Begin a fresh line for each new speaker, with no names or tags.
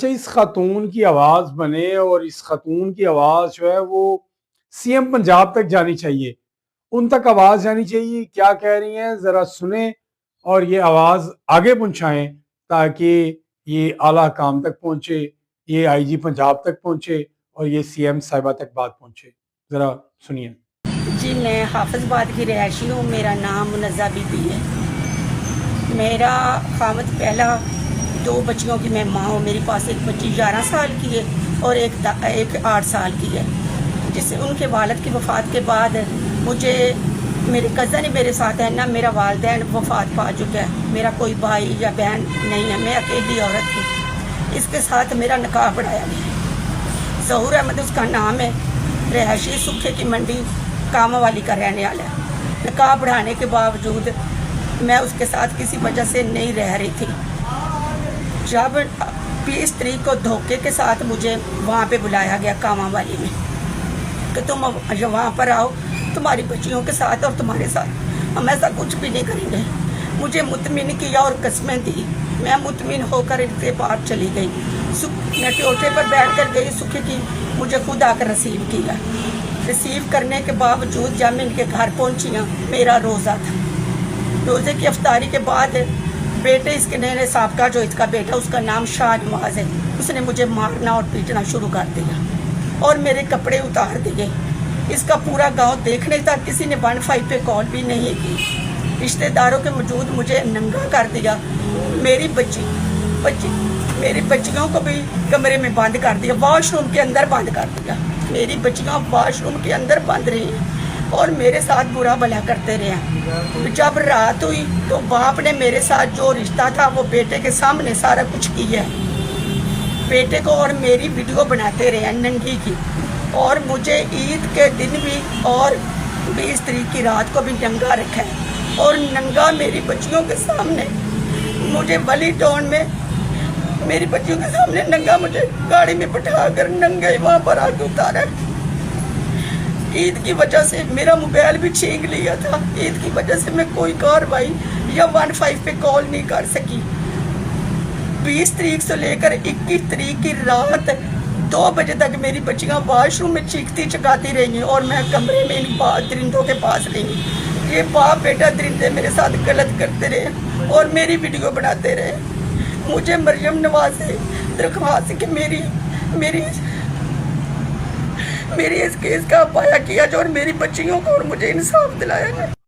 اس خاتون کی آواز بنے اور اس خاتون کی آواز جو ہے وہ سی ایم پنجاب تک جانی چاہیے، ان تک آواز جانی چاہیے، کیا کہہ رہی ہیں ذرا سنیں اور یہ آواز آگے پہنچائیں تاکہ یہ اعلیٰ حکام تک پہنچے، یہ آئی جی پنجاب تک پہنچے اور یہ سی ایم صاحبہ تک بات پہنچے۔ ذرا سنیے۔
جی میں حافظ آباد کی رہائشی ہوں، میرا نام منزہ بی بی ہے۔ میرا خامد پہلا 2 بچیوں کی میں ماں ہوں۔ میرے پاس ایک بچی 11 سال کی ہے اور ایک 8 سال کی ہے، جس سے ان کے والد کی وفات کے بعد مجھے میرے کزن ہی میرے ساتھ ہے، نہ میرا والدین وفات پا چکا ہے، میرا کوئی بھائی یا بہن نہیں ہے، میں اکیلی عورت تھی۔ اس کے ساتھ میرا نکاح پڑھایا گیا۔ ظہور احمد اس کا نام ہے، رہائشی سکھے کی منڈی کام والی کا رہنے والا ہے۔ نکاح پڑھانے کے باوجود میں اس کے ساتھ کسی وجہ سے نہیں رہ رہی تھی۔ جب 20 تاریخ کو دھوکے کے ساتھ مجھے وہاں پہ بلایا گیا کاما والی میں کہ تم وہاں پر آؤ تمہاری بچیوں کے ساتھ اور تمہارے ساتھ، ہم ایسا کچھ بھی نہیں کریں گے۔ مجھے مطمئن کیا اور قسمیں دی، میں مطمئن ہو کر ان کے پاس چلی گئی۔ میں ٹوٹے پر بیٹھ کر گئی سکھے کی، مجھے خود آ کر ریسیو کیا۔ ریسیو کرنے کے باوجود جب میں ان کے گھر پہنچی ہوں، میرا روزہ تھا۔ روزے کی افطاری کے بعد بیٹے اس کے نئے صاحب کا جو اس کا بیٹا اس کا نام شاہ نواز ہے، اس نے مجھے مارنا اور پیٹنا شروع کر دیا اور میرے کپڑے اتار دیے۔ اس کا پورا گاؤں دیکھنے تک کسی نے 15 پہ کال بھی نہیں کی۔ رشتہ داروں کے موجود مجھے ننگا کر دیا۔ میری بچیوں کو بھی کمرے میں بند کر دیا، واش روم کے اندر بند کر دیا۔ میری بچیاں واش روم کے اندر بند رہی ہیں اور میرے ساتھ برا بھلا کرتے رہے۔ جب رات ہوئی تو باپ نے میرے ساتھ جو رشتہ تھا وہ بیٹے کے سامنے سارا کچھ کیا ہے۔ بیٹے کو اور میری ویڈیو بناتے رہے ننگی کی، اور مجھے عید کے دن بھی اور 20 تاریخ کی رات کو بھی ننگا رکھا ہے، اور ننگا میری بچیوں کے سامنے مجھے ولی ٹاؤن میں میری بچیوں کے سامنے ننگا مجھے گاڑی میں بٹھا کر ننگا وہاں پر آ کے اتارا۔ عید کی وجہ سے میرا موبائل بھی چھین لیا تھا، عید کی وجہ سے میں کوئی کاروائی یا 15 پہ کال نہیں کر سکی۔ 20 تاریخ سے لے کر 21 تاریخ کی رات 2 بجے تک میری بچیاں واش روم میں چیختی چکاتی رہی ہیں اور میں کمرے میں ان درندوں کے پاس رہی۔ یہ باپ بیٹا درندے میرے ساتھ غلط کرتے رہے اور میری ویڈیو بناتے رہے۔ مجھے مریم نواز سے درخواست کہ میری اس کیس کا پایا کیا جو اور میری بچیوں کو اور مجھے انصاف دلایا جائے۔